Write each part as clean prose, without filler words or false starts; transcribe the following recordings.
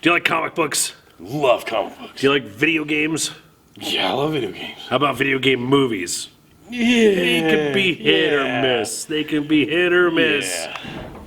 Do you like comic books? Love comic books. Do you like video games? Yeah, I love video games. How about video game movies? Yeah. They can be hit or miss. They can be hit or miss. Yeah.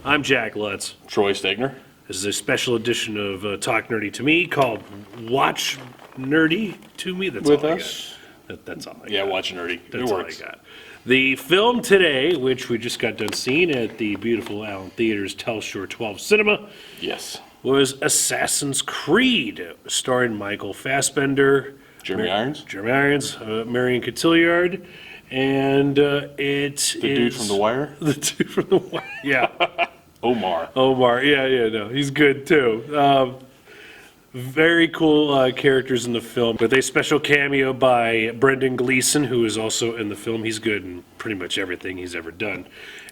I'm Jack Lutz. Troy Stegner. This is a special edition of Talk Nerdy to Me called Watch Nerdy to Me. That's With all us. I got. That's all I got. Yeah, watch Nerdy. That's it all I works. got. The film today, which we just got done seeing at the beautiful Allen Theaters Telshore 12 Cinema, Yes. was Assassin's Creed, starring Michael Fassbender, Jeremy Irons. Marion Cotillard, and it The dude from The Wire. The dude from The Wire. Yeah. Omar. No, he's good too. Very cool characters in the film, with a special cameo by Brendan Gleeson, who is also in the film. He's good in pretty much everything he's ever done.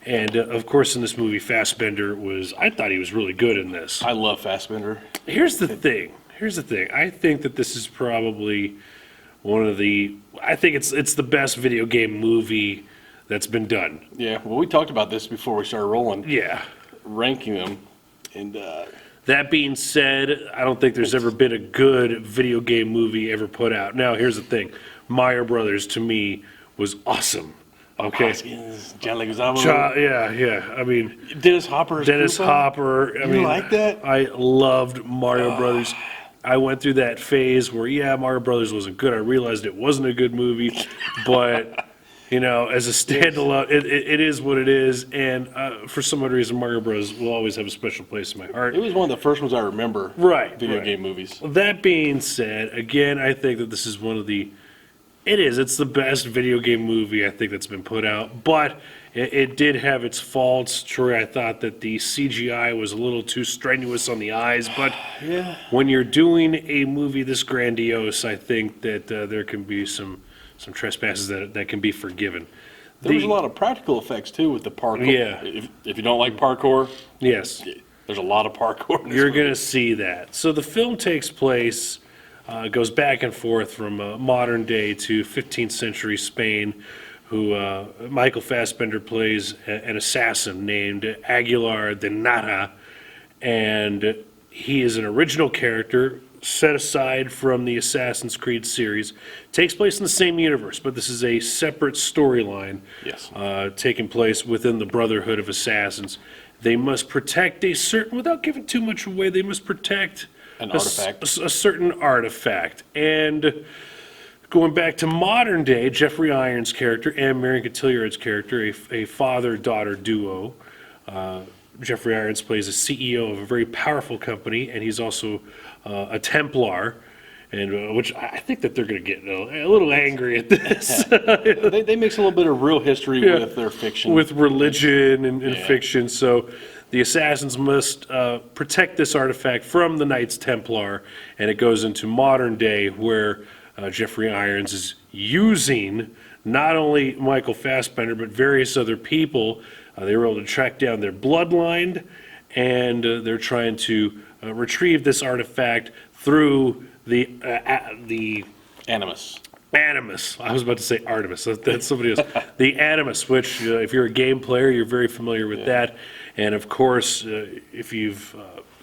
And of course, in this movie, Fassbender I thought he was really good in this. I love Fassbender. Here's the thing. I think that this is probably I think it's the best video game movie that's been done. Yeah, well, we talked about this before we started rolling, Yeah. ranking them, and That being said, I don't think there's ever been a good video game movie ever put out. Now, here's the thing. Mario Brothers, to me, was awesome. Okay? Hoskins, John Leguizamo, Yeah. I mean, Dennis Hopper. Dennis Hopper. I You mean, like that? I loved Mario Brothers. I went through that phase where, Mario Brothers wasn't good. I realized it wasn't a good movie, but as a standalone, it is what it is. And for some odd reason, Mario Bros. Will always have a special place in my heart. It was one of the first ones I remember. Right. Video game movies. That being said, again, I think that this is it's the best video game movie I think that's been put out, but it did have its faults. Troy, I thought that the CGI was a little too strenuous on the eyes, but Yeah. when you're doing a movie this grandiose, I think that there can be some trespasses that can be forgiven. There was a lot of practical effects too with the parkour. Yeah. If you don't like parkour, Yes. there's a lot of parkour. In this You're movie. going to see that. So the film takes place, goes back and forth from modern day to 15th century Spain, who Michael Fassbender plays an assassin named Aguilar de Nara, and he is an original character set aside from the Assassin's Creed series. Takes place in the same universe, but this is a separate storyline. Yes. Taking place within the Brotherhood of Assassins. They must protect without giving too much away, they must protect An a artifact. a certain artifact. And going back to modern day, Jeffrey Irons' character and Marion Cotillard's character, a father-daughter duo. Jeffrey Irons plays a CEO of a very powerful company, and he's also a Templar, and which I think that they're going to get a little angry at this. They mix a little bit of real history with their fiction. With religion and fiction. So the assassins must protect this artifact from the Knights Templar, and it goes into modern day where Jeffrey Irons is using not only Michael Fassbender but various other people. They were able to track down their bloodline, and they're trying to retrieve this artifact through the Animus. Animus. I was about to say Artemis. That's somebody else. The Animus, which if you're a game player, you're very familiar with that. And of course, if you've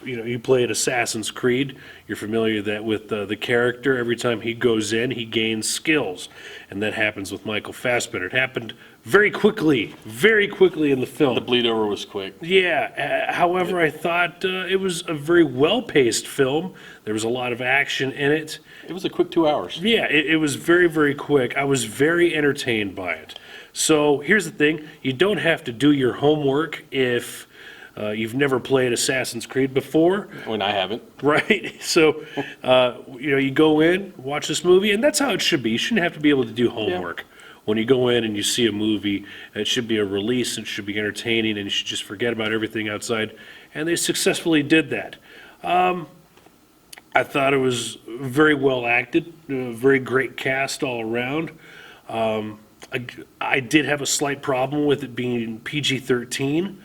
you played Assassin's Creed, you're familiar with the character. Every time he goes in, he gains skills, and that happens with Michael Fassbender. It happened very quickly in the film. The bleed over was quick. Yeah. However, I thought it was a very well-paced film. There was a lot of action in it. It was a quick 2 hours. Yeah, it was very, very quick. I was very entertained by it. So here's the thing. You don't have to do your homework if you've never played Assassin's Creed before. When I haven't. Right? So, you go in, watch this movie, and that's how it should be. You shouldn't have to be able to do homework. When you go in and you see a movie, it should be a release, it should be entertaining, and you should just forget about everything outside. And they successfully did that. I thought it was very well acted, very great cast all around. I did have a slight problem with it being PG-13.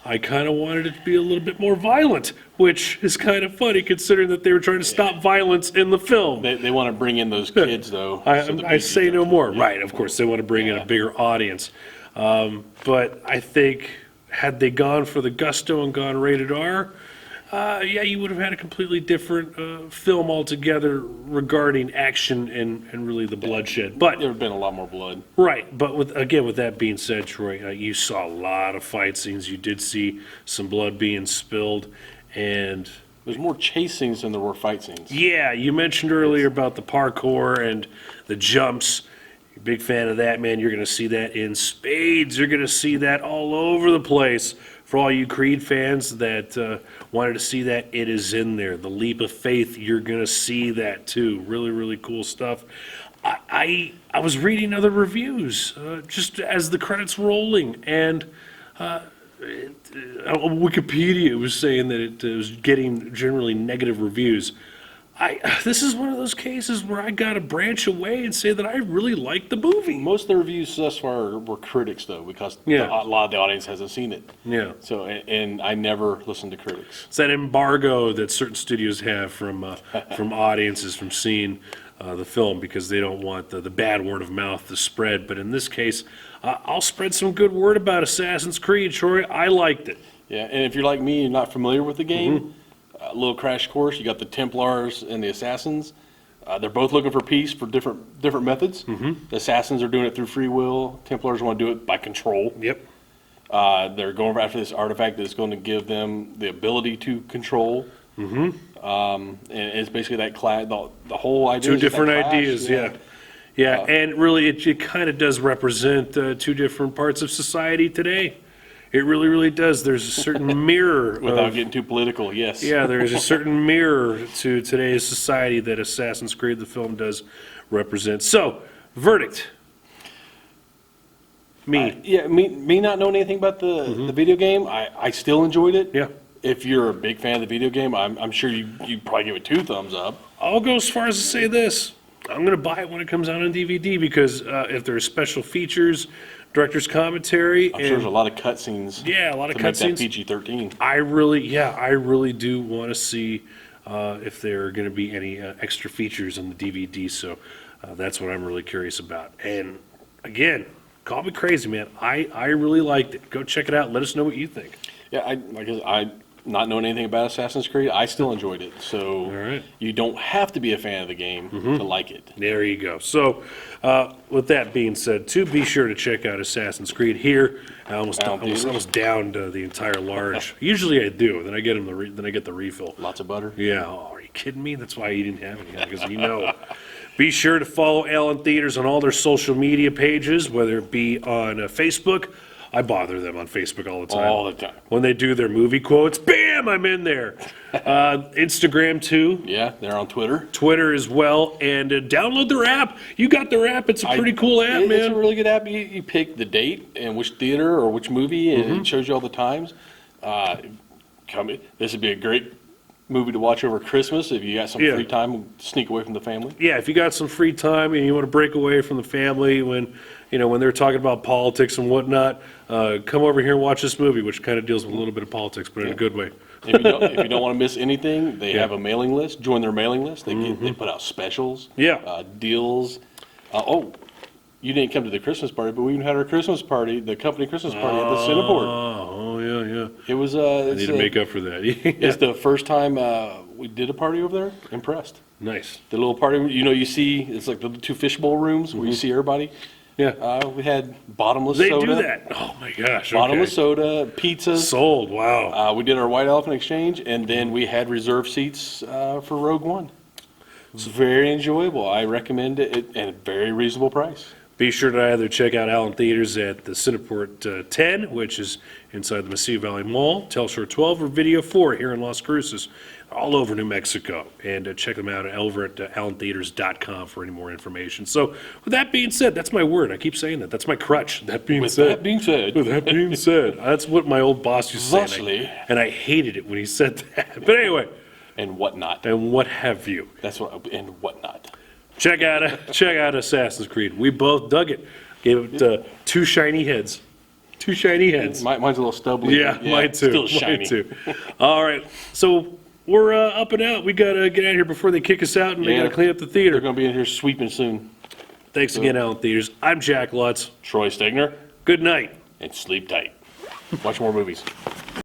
I kind of wanted it to be a little bit more violent, which is kind of funny considering that they were trying to stop violence in the film. They want to bring in those kids, though. I say no more. Right, of course, they want to bring in a bigger audience. But I think had they gone for the gusto and gone rated R, yeah, you would have had a completely different film altogether regarding action and really the bloodshed. But There would have been a lot more blood. right, but with that being said, Troy, you saw a lot of fight scenes. You did see some blood being spilled, and There's more chase scenes than there were fight scenes. yeah, you mentioned earlier about the parkour and the jumps. You're a big fan of that, man. You're going to see that in spades. You're going to see that all over the place. For all you Creed fans that wanted to see that, it is in there. The leap of faith, you're going to see that too. Really, really cool stuff. I was reading other reviews just as the credits rolling, and Wikipedia was saying that it was getting generally negative reviews. This is one of those cases where I got to branch away and say that I really liked the movie. Most of the reviews thus far were critics, though, because Yeah. a lot of the audience hasn't seen it. Yeah. So, and I never listen to critics. It's that embargo that certain studios have from audiences from seeing the film because they don't want the bad word of mouth to spread. But in this case, I'll spread some good word about Assassin's Creed, Troy. I liked it. Yeah, and if you're like me and not familiar with the game, a little crash course. You got the Templars and the Assassins. They're both looking for peace for different methods. The Assassins are doing it through free will. Templars want to do it by control. Yep. They're going after this artifact that's going to give them the ability to control. And it's basically that class. The whole idea. Two is that different clash, ideas, yeah. Yeah, and really it kind of does represent two different parts of society today. It really, really does. There's a certain mirror. Without getting too political, yes. Yeah, there's a certain mirror to today's society that Assassin's Creed, the film, does represent. So, verdict. Me not knowing anything about the video game, I still enjoyed it. Yeah. If you're a big fan of the video game, I'm sure you probably give it 2 thumbs up. I'll go as far as to say this. I'm going to buy it when it comes out on DVD because if there are special features, director's commentary, I'm sure there's a lot of cutscenes. Yeah, a lot of to make that cutscenes. PG-13. I really do want to see if there are going to be any extra features on the DVD. So that's what I'm really curious about. And again, call me crazy, man. I really liked it. Go check it out. Let us know what you think. Yeah, I not knowing anything about Assassin's Creed, I still enjoyed it. So right. you don't have to be a fan of the game to like it. There you go. So, with that being said, too, be sure to check out Assassin's Creed here. I almost downed the entire large. Usually I do. Then I get then I get the refill. Lots of butter. Yeah. Oh, are you kidding me? That's why you didn't have any, because you know. Be sure to follow Allen Theaters on all their social media pages, whether it be on Facebook. I bother them on Facebook all the time. All the time. When they do their movie quotes, bam, I'm in there. Instagram too. Yeah, they're on Twitter. Twitter as well, and download their app. You got their app. It's a pretty cool app, It's man. a really good app. You pick the date and which theater or which movie, and it shows you all the times. This would be a great movie to watch over Christmas if you got some Yeah. free time, sneak away from the family. Yeah, if you got some free time and you want to break away from the family when they're talking about politics and whatnot, come over here and watch this movie, which kind of deals with a little bit of politics, but in a good way. If you don't want to miss anything, they have a mailing list. Join their mailing list. They put out specials, deals. You didn't come to the Christmas party, but we even had our Christmas party, the company Christmas party at the Cineport. Oh, yeah. It was. I need to make up for that. It's the first time we did a party over there. Impressed. Nice. The little party, you see, it's like the 2 fishbowl rooms where you see everybody. Yeah. We had bottomless They soda. do that. Oh, my gosh. Bottomless Okay. soda, pizzas. Sold. Wow. We did our White Elephant Exchange, and then we had reserved seats for Rogue One. It's very enjoyable. I recommend it at a very reasonable price. Be sure to either check out Allen Theaters at the Cineport 10, which is inside the Mesilla Valley Mall, Telshore 12, or Video 4 here in Las Cruces, all over New Mexico. And check them out over at allentheaters.com for any more information. So, with that being said, that's my word. I keep saying that. That's my crutch. That being said. That being said, With that being said, that's what my old boss used to say. Thusly. And I hated it when he said that. But anyway, and whatnot. and what have you? That's what, and whatnot. Check out Assassin's Creed. We both dug it. Gave it 2 shiny heads. 2 shiny heads. Mine's a little stubbly. Yeah, mine too. Still shiny. Mine too. All right, so we're up and out. We gotta get out of here before they kick us out, and they Yeah. gotta clean up the They're theater. going to be in here sweeping soon. Thanks again, Allen Theaters. I'm Jack Lutz. Troy Stegner, Good night. and sleep tight. Watch more movies.